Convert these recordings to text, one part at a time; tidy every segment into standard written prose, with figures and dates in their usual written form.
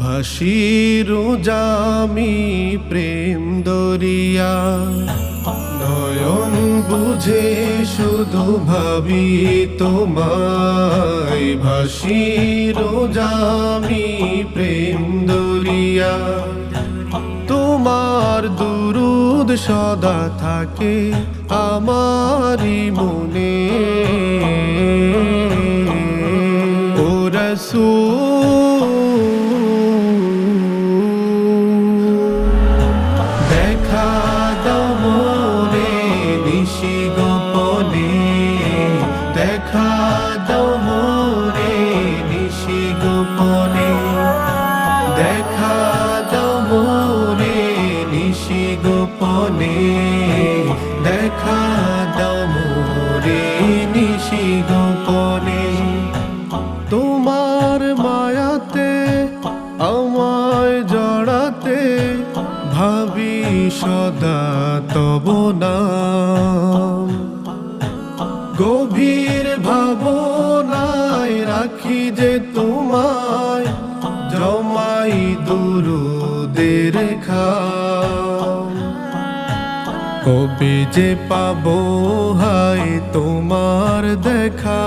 ভাসির জামি প্রেম দরিয়া, নয়ন বুঝে শুধু ভাবি তোমায়। ভাসির জামি প্রেম দরিয়া, তোমার দুরুদ সদা থাকে আমারি মনে। ও রাসূল দেখা দাও মোরে নিশি গোপনে, দেখা দাও মোরে নিশি গোপনে, দেখা দাও মোরে নিশি গোপনে, দেখা দাও মোরে নিশি গোপনে। তোমার মায়াতে আমায় জড়াতে ভাবি সদা তব নাম। গভীর ভাবনায় রাখি যে তোমায়, জমাই দুরুদের খাম। কবে যে পাবো হায় তোমার দেখা,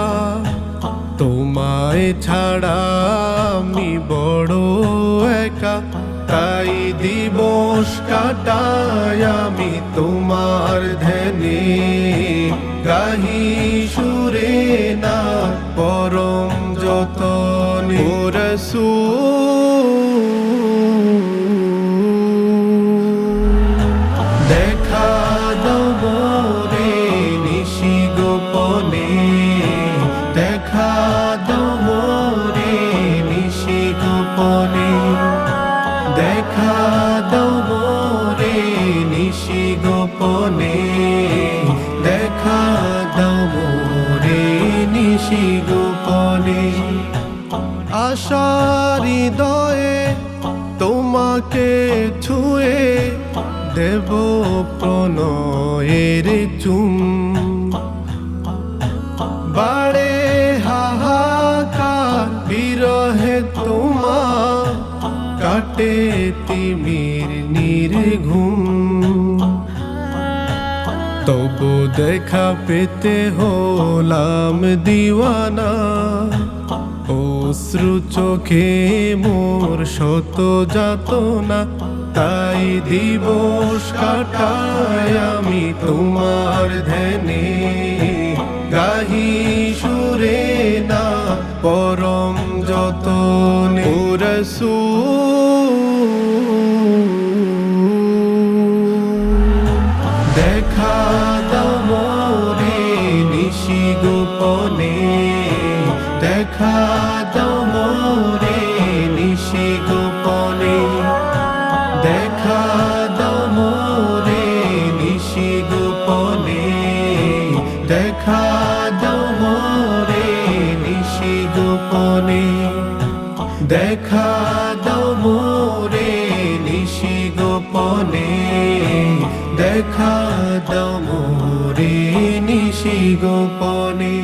তোমায় ছাড়া আমি বড় একা। তাই দিবস কাটাই আমি তোমার ধ্যানে, গাহি সুরে না পরম যতনে। ও রাসূল দেখা দাও মোরে নিশি গোপনে, দেখা দাও মোরে নিশি গোপনে, দেখা দাও মোরে নিশি গোপনে, দেখা দাও মোরে নিশি গোপনে। আশার হৃদয়ে তোমাকে ছুঁয়ে দেব প্রণয়ের চুম। বাড়ে হাহাকার বিরহে তোমার, কাটে তিমির নির্ঘুম। তবু দেখা পেতে হলাম দিওয়ানা, অশ্রু চোখে মোর শত যাতনা। তাই দিবস কাটাই আমি তোমার ধ্যানে, গাহি সুরে না পরম যতনে। ও রাসূল দেখা দাও মোরে নিশি গোপনে, দেখা দাও মোরে নিশি গোপনে, দেখা দাও মোরে নিশি গোপনে, দেখা দাও মোরে নিশি গোপনে, দেখা দাও মোরে নিশি গোপনে, দেখা দাও মোরে নিশি গোপনে।